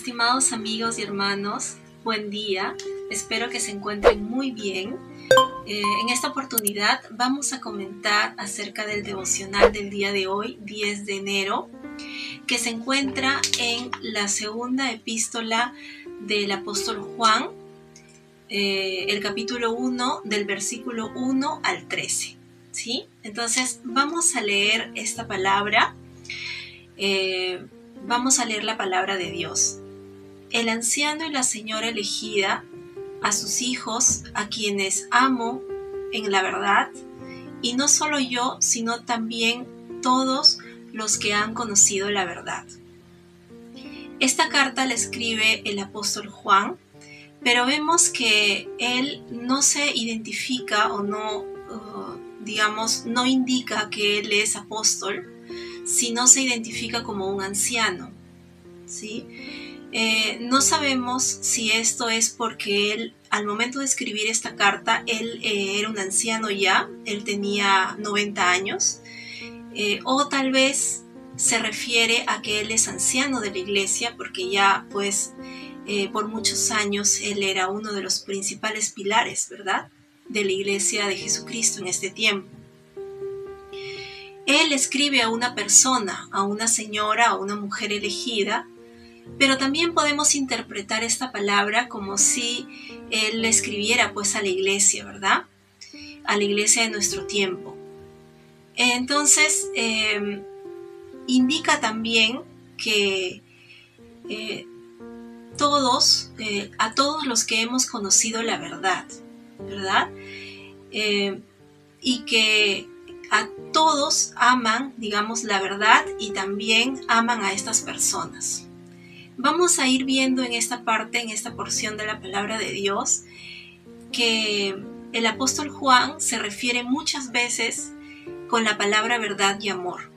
estimados amigos y hermanos, buen día, espero que se encuentren muy bien. En esta oportunidad vamos a comentar acerca del devocional del día de hoy, 10 de enero, que se encuentra en la segunda epístola del apóstol Juan, el capítulo 1, del versículo 1 al 13. ¿Sí? Entonces vamos a leer esta palabra. Vamos a leer la palabra de Dios. El anciano y la señora elegida, a sus hijos, a quienes amo en la verdad, y no solo yo, sino también todos los que han conocido la verdad. Esta carta la escribe el apóstol Juan, pero vemos que él no se identifica o no, no indica que él es apóstol, sino se identifica como un anciano, ¿sí? No sabemos si esto es porque él, al momento de escribir esta carta, él era un anciano ya, él tenía 90 años, o tal vez se refiere a que él es anciano de la iglesia, porque ya pues por muchos años él era uno de los principales pilares, ¿verdad?, de la iglesia de Jesucristo en este tiempo. Él escribe a una persona, a una señora, a una mujer elegida, pero también podemos interpretar esta palabra como si él le escribiera pues a la iglesia, ¿verdad?, a la iglesia de nuestro tiempo. Entonces, indica también que a todos los que hemos conocido la verdad, ¿verdad? Y que a todos aman, digamos, la verdad y también aman a estas personas. Vamos a ir viendo en esta parte, en esta porción de la palabra de Dios, que el apóstol Juan se refiere muchas veces con la palabra verdad y amor.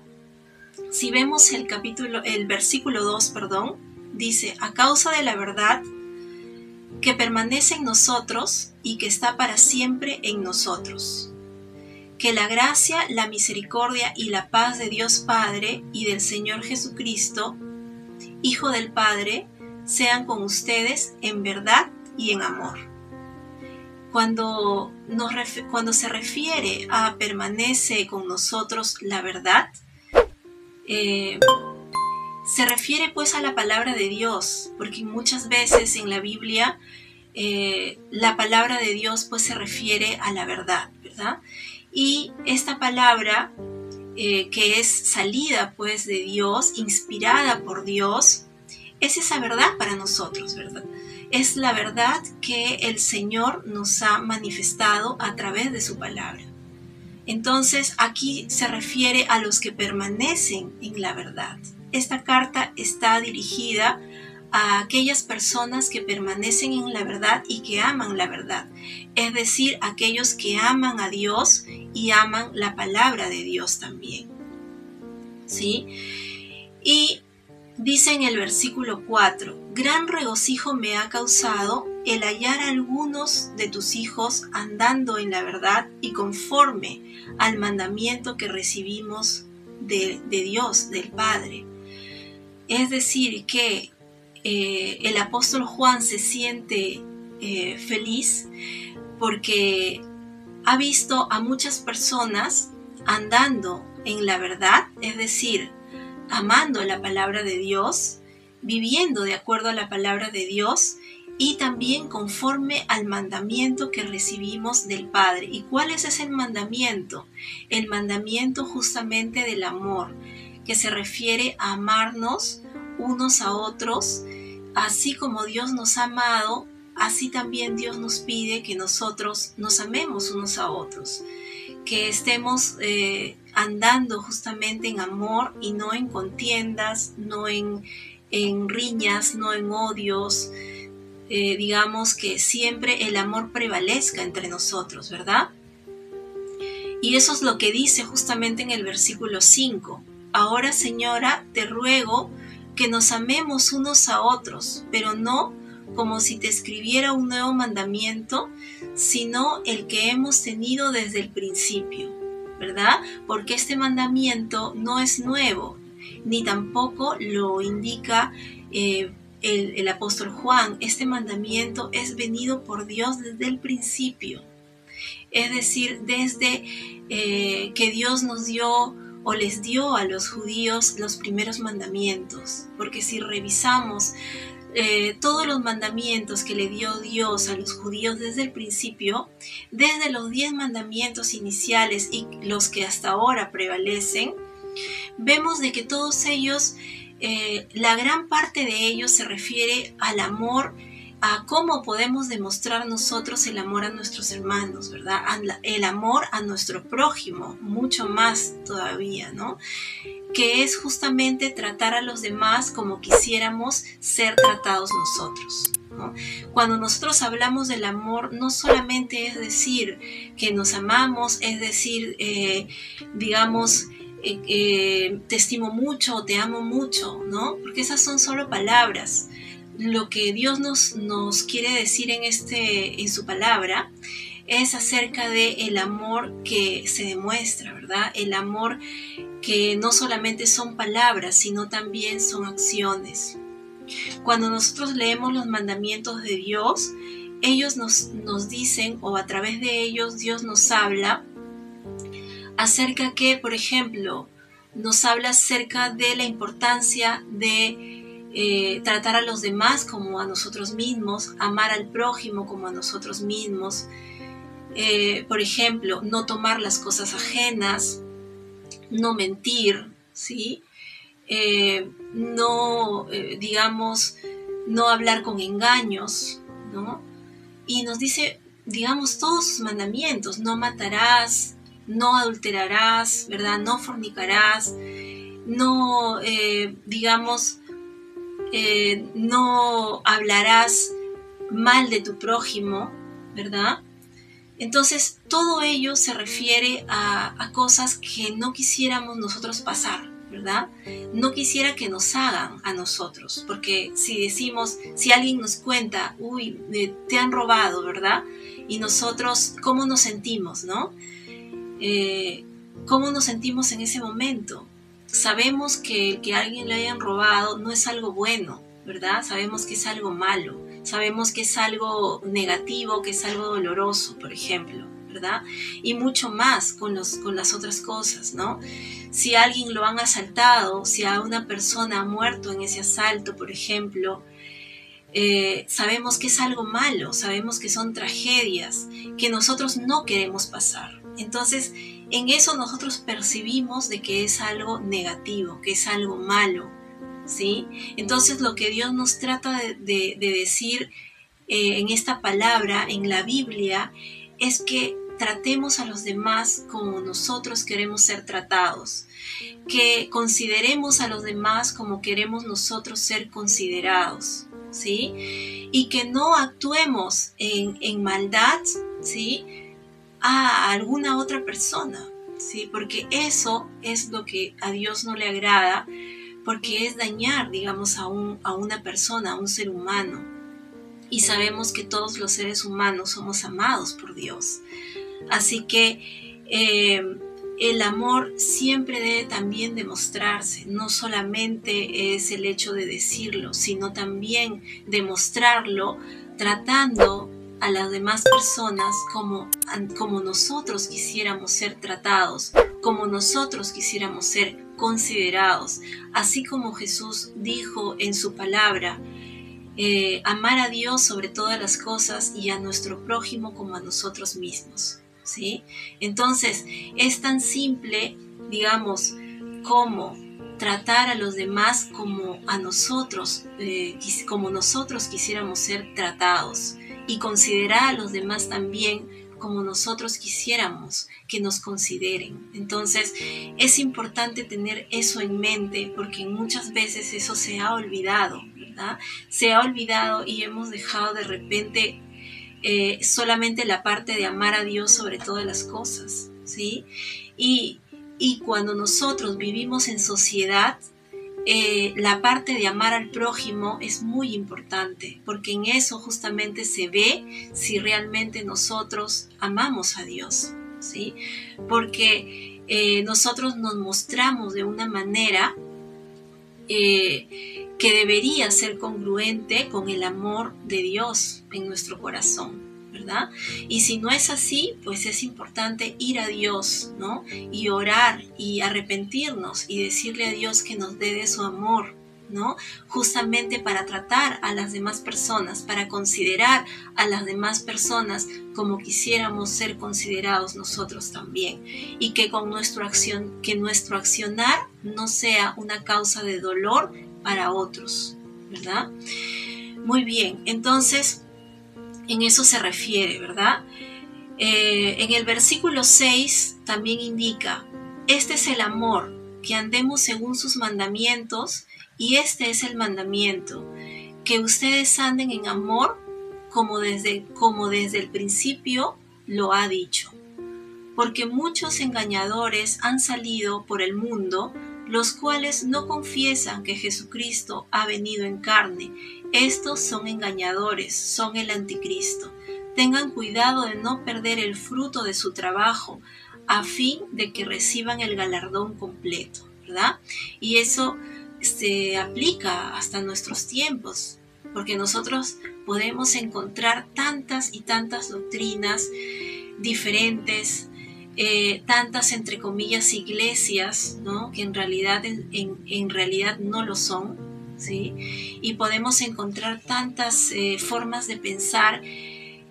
Si vemos el versículo 2, dice: a causa de la verdad que permanece en nosotros y que está para siempre en nosotros. Que la gracia, la misericordia y la paz de Dios Padre y del Señor Jesucristo, Hijo del Padre, sean con ustedes en verdad y en amor. Cuando se refiere a permanece con nosotros la verdad, se refiere pues a la palabra de Dios, porque muchas veces en la Biblia la palabra de Dios pues se refiere a la verdad, ¿verdad? Y esta palabra que es salida pues de Dios, inspirada por Dios, es esa verdad para nosotros, ¿verdad? Es la verdad que el Señor nos ha manifestado a través de su palabra. Entonces aquí se refiere a los que permanecen en la verdad. Esta carta está dirigida a aquellas personas que permanecen en la verdad y que aman la verdad, es decir, aquellos que aman a Dios y aman la palabra de Dios también, ¿sí? Y dice en el versículo 4: gran regocijo me ha causado el hallar a algunos de tus hijos andando en la verdad y conforme al mandamiento que recibimos de Dios, del Padre. Es decir, que el apóstol Juan se siente feliz porque ha visto a muchas personas andando en la verdad, es decir, amando la palabra de Dios, viviendo de acuerdo a la palabra de Dios y también conforme al mandamiento que recibimos del Padre. ¿Y cuál es ese mandamiento? El mandamiento justamente del amor, que se refiere a amarnos unos a otros, así como Dios nos ha amado, así también Dios nos pide que nosotros nos amemos unos a otros, que estemos andando justamente en amor y no en contiendas, no en riñas, no en odios, digamos que siempre el amor prevalezca entre nosotros, ¿verdad? Y eso es lo que dice justamente en el versículo 5. Ahora, Señora, te ruego que nos amemos unos a otros, pero no como si te escribiera un nuevo mandamiento, sino el que hemos tenido desde el principio, ¿verdad? Porque este mandamiento no es nuevo, ni tampoco lo indica el apóstol Juan, este mandamiento es venido por Dios desde el principio. Es decir, desde que Dios nos dio o les dio a los judíos los primeros mandamientos. Porque si revisamos todos los mandamientos que le dio Dios a los judíos desde el principio, desde los 10 mandamientos iniciales y los que hasta ahora prevalecen, vemos de que todos ellos, la gran parte de ellos se refiere al amor, a cómo podemos demostrar nosotros el amor a nuestros hermanos, ¿verdad? El amor a nuestro prójimo, mucho más todavía, ¿no? Que es justamente tratar a los demás como quisiéramos ser tratados nosotros, ¿no? Cuando nosotros hablamos del amor, no solamente es decir que nos amamos, es decir, digamos, te estimo mucho o te amo mucho, ¿no? Porque esas son solo palabras. Lo que Dios nos quiere decir en su palabra es acerca del amor que se demuestra, ¿verdad? El amor que no solamente son palabras, sino también son acciones. Cuando nosotros leemos los mandamientos de Dios, ellos nos dicen, o a través de ellos Dios nos habla acerca que, por ejemplo, nos habla acerca de la importancia de tratar a los demás como a nosotros mismos, amar al prójimo como a nosotros mismos, por ejemplo, no tomar las cosas ajenas, no mentir, ¿sí? Digamos, no hablar con engaños, ¿no? Y nos dice, digamos, todos sus mandamientos: no matarás, no adulterarás, ¿verdad? No fornicarás, no, digamos, no hablarás mal de tu prójimo, ¿verdad? Entonces, todo ello se refiere a cosas que no quisiéramos nosotros pasar, ¿verdad? No quisiera que nos hagan a nosotros, porque si alguien nos cuenta, uy, te han robado, ¿verdad? Y nosotros, ¿cómo nos sentimos, no? ¿Cómo nos sentimos en ese momento? Sabemos que a alguien le hayan robado no es algo bueno, ¿verdad? Sabemos que es algo malo, sabemos que es algo negativo, que es algo doloroso, por ejemplo, ¿verdad? Y mucho más con las otras cosas, ¿no? Si a alguien lo han asaltado, si a una persona ha muerto en ese asalto, por ejemplo, sabemos que es algo malo, sabemos que son tragedias que nosotros no queremos pasar. Entonces, en eso nosotros percibimos de que es algo negativo, que es algo malo, ¿sí? Entonces, lo que Dios nos trata de decir en esta palabra, en la Biblia, es que tratemos a los demás como nosotros queremos ser tratados, que consideremos a los demás como queremos nosotros ser considerados, ¿sí? Y que no actuemos en maldad, ¿sí?, a alguna otra persona, ¿sí? Porque eso es lo que a Dios no le agrada, porque es dañar, digamos, a una persona, a un ser humano. Y sabemos que todos los seres humanos somos amados por Dios. Así que el amor siempre debe también demostrarse. No solamente es el hecho de decirlo, sino también demostrarlo tratando a las demás personas como nosotros quisiéramos ser tratados, como nosotros quisiéramos ser considerados. Así como Jesús dijo en su palabra, amar a Dios sobre todas las cosas y a nuestro prójimo como a nosotros mismos, ¿sí? Entonces, es tan simple, digamos, como tratar a los demás como a nosotros, como nosotros quisiéramos ser tratados, y considerar a los demás también como nosotros quisiéramos que nos consideren. Entonces, es importante tener eso en mente, porque muchas veces eso se ha olvidado, ¿verdad? Se ha olvidado y hemos dejado de repente solamente la parte de amar a Dios sobre todas las cosas, ¿sí? Y cuando nosotros vivimos en sociedad, la parte de amar al prójimo es muy importante, porque en eso justamente se ve si realmente nosotros amamos a Dios, ¿sí? Porque nosotros nos mostramos de una manera que debería ser congruente con el amor de Dios en nuestro corazón, ¿verdad? Y si no es así, pues es importante ir a Dios, ¿no? Y orar y arrepentirnos y decirle a Dios que nos dé de su amor, ¿no? Justamente para tratar a las demás personas, para considerar a las demás personas como quisiéramos ser considerados nosotros también, y que con nuestro accionar no sea una causa de dolor para otros, ¿verdad? Muy bien, entonces en eso se refiere, ¿verdad? En el versículo 6 también indica: este es el amor, que andemos según sus mandamientos, y este es el mandamiento, que ustedes anden en amor como desde el principio lo ha dicho. Porque muchos engañadores han salido por el mundo, los cuales no confiesan que Jesucristo ha venido en carne. Estos son engañadores, son el anticristo. Tengan cuidado de no perder el fruto de su trabajo, a fin de que reciban el galardón completo, ¿verdad? Y eso se aplica hasta nuestros tiempos, porque nosotros podemos encontrar tantas y tantas doctrinas diferentes, tantas entre comillas iglesias, ¿no? Que en realidad no lo son, ¿sí? Y podemos encontrar tantas formas de pensar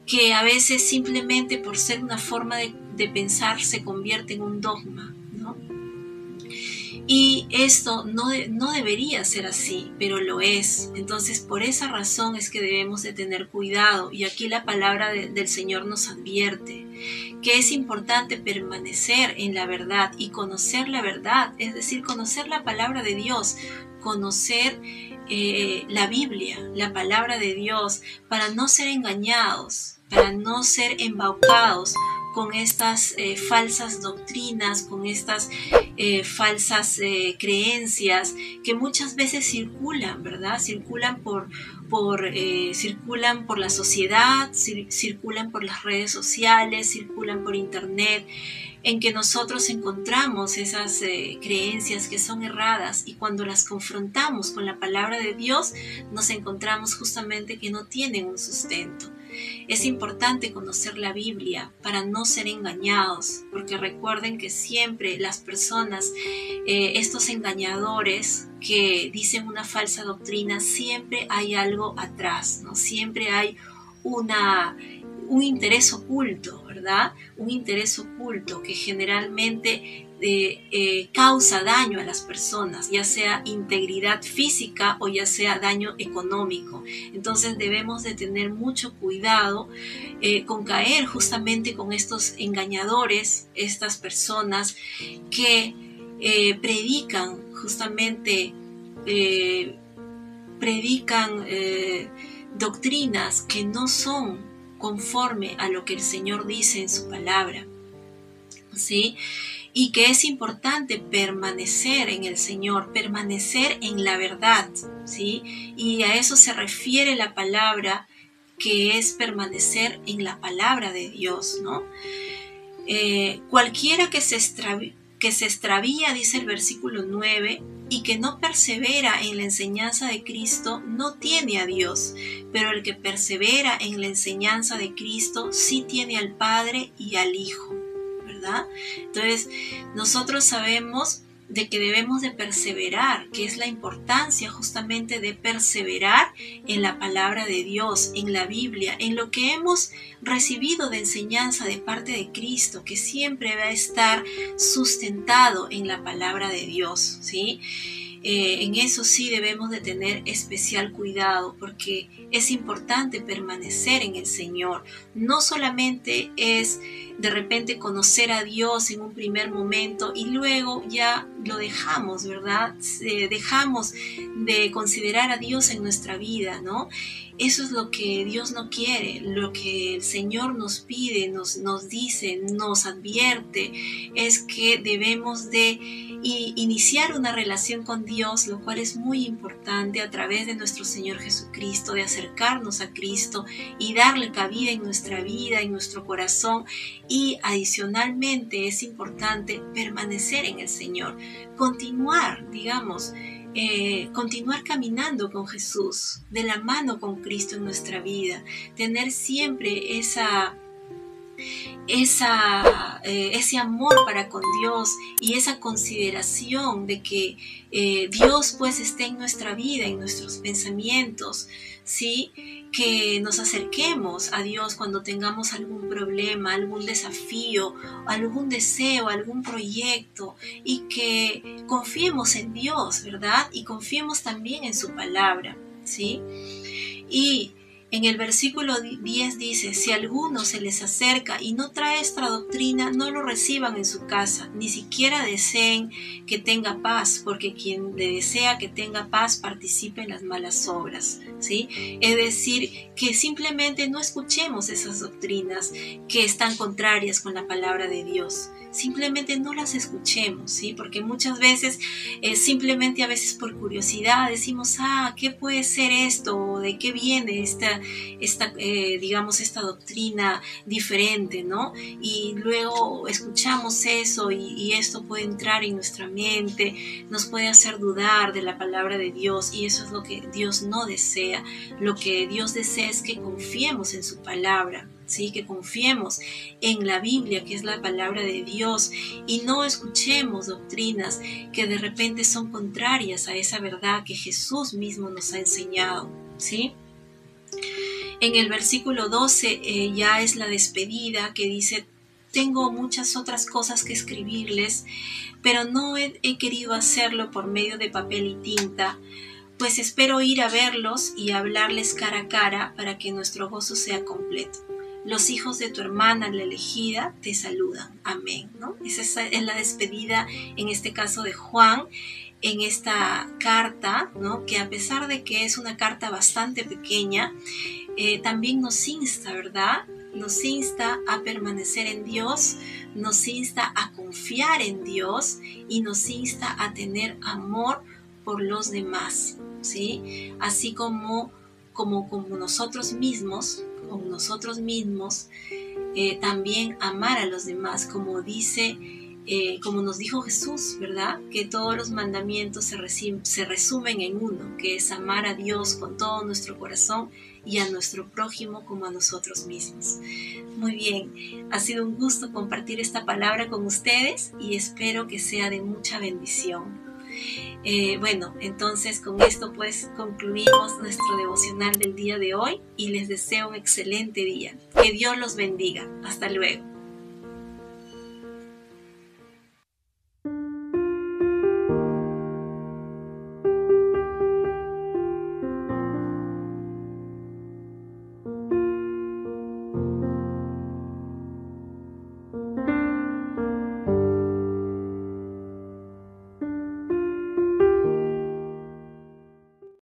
que a veces simplemente por ser una forma de pensar se convierte en un dogma, ¿no? Y esto no debería ser así, pero lo es. Entonces, por esa razón es que debemos de tener cuidado. Y aquí la palabra del Señor nos advierte que es importante permanecer en la verdad y conocer la verdad, es decir, conocer la palabra de Dios, conocer la Biblia, la palabra de Dios, para no ser engañados, para no ser embaucados con estas falsas doctrinas, con estas falsas creencias que muchas veces circulan, ¿verdad? Circulan por la sociedad, circulan por las redes sociales, circulan por internet, en que nosotros encontramos esas creencias que son erradas, y cuando las confrontamos con la palabra de Dios, nos encontramos justamente que no tienen un sustento. Es importante conocer la Biblia para no ser engañados, porque recuerden que siempre las personas, estos engañadores que dicen una falsa doctrina, siempre hay algo atrás, ¿no? Siempre hay un interés oculto, ¿verdad? Un interés oculto que generalmente causa daño a las personas, ya sea integridad física o ya sea daño económico. Entonces debemos de tener mucho cuidado con caer justamente con estos engañadores, estas personas que predican justamente, doctrinas que no son conforme a lo que el Señor dice en su palabra, ¿sí? Y que es importante permanecer en el Señor, permanecer en la verdad, ¿sí? Y a eso se refiere la palabra, que es permanecer en la palabra de Dios, ¿no? Cualquiera que se extravía, dice el versículo 9, y que no persevera en la enseñanza de Cristo, no tiene a Dios, pero el que persevera en la enseñanza de Cristo sí tiene al Padre y al Hijo, ¿verdad? Entonces, nosotros sabemos de que debemos de perseverar, que es la importancia justamente de perseverar en la palabra de Dios, en la Biblia, en lo que hemos recibido de enseñanza de parte de Cristo, que siempre va a estar sustentado en la palabra de Dios, ¿sí? En eso sí debemos de tener especial cuidado, porque es importante permanecer en el Señor. No solamente es de repente conocer a Dios en un primer momento y luego ya lo dejamos, ¿verdad? Dejamos de considerar a Dios en nuestra vida, ¿no? Eso es lo que Dios no quiere, lo que el Señor nos pide, nos dice, nos advierte, es que debemos de iniciar una relación con Dios, lo cual es muy importante a través de nuestro Señor Jesucristo, de acercarnos a Cristo y darle cabida en nuestra vida, en nuestro corazón. Y adicionalmente es importante permanecer en el Señor, continuar, digamos, continuar caminando con Jesús, de la mano con Cristo en nuestra vida, tener siempre ese amor para con Dios y esa consideración de que Dios pues esté en nuestra vida, en nuestros pensamientos, ¿sí? Que nos acerquemos a Dios cuando tengamos algún problema, algún desafío, algún deseo, algún proyecto, y que confiemos en Dios, ¿verdad? Y confiemos también en su palabra, ¿sí? Y en el versículo 10 dice: si a alguno se les acerca y no trae esta doctrina, no lo reciban en su casa, ni siquiera deseen que tenga paz, porque quien le desea que tenga paz participa en las malas obras, ¿sí? Es decir, que simplemente no escuchemos esas doctrinas que están contrarias con la palabra de Dios. Simplemente no las escuchemos, ¿sí? Porque muchas veces, simplemente a veces por curiosidad decimos: ¿qué puede ser esto? ¿O de qué viene digamos, esta doctrina diferente, ¿no? Y luego escuchamos eso y esto puede entrar en nuestra mente, nos puede hacer dudar de la palabra de Dios, y eso es lo que Dios no desea. Lo que Dios desea es que confiemos en su palabra, ¿sí? Que confiemos en la Biblia, que es la palabra de Dios, y no escuchemos doctrinas que de repente son contrarias a esa verdad que Jesús mismo nos ha enseñado, ¿sí? En el versículo 12 ya es la despedida, que dice: tengo muchas otras cosas que escribirles, pero no he querido hacerlo por medio de papel y tinta, pues espero ir a verlos y hablarles cara a cara para que nuestro gozo sea completo. Los hijos de tu hermana, la elegida, te saludan. Amén, ¿no? Esa es la despedida, en este caso de Juan, en esta carta, ¿no? Que a pesar de que es una carta bastante pequeña, también nos insta, ¿verdad? Nos insta a permanecer en Dios, nos insta a confiar en Dios y nos insta a tener amor por los demás, ¿sí? Así como nosotros mismos, también amar a los demás, como nos dijo Jesús, ¿verdad? Que todos los mandamientos se resumen en uno, que es amar a Dios con todo nuestro corazón y a nuestro prójimo como a nosotros mismos. Muy bien, ha sido un gusto compartir esta palabra con ustedes y espero que sea de mucha bendición. Bueno, entonces con esto pues concluimos nuestro devocional del día de hoy y les deseo un excelente día. Que Dios los bendiga. Hasta luego.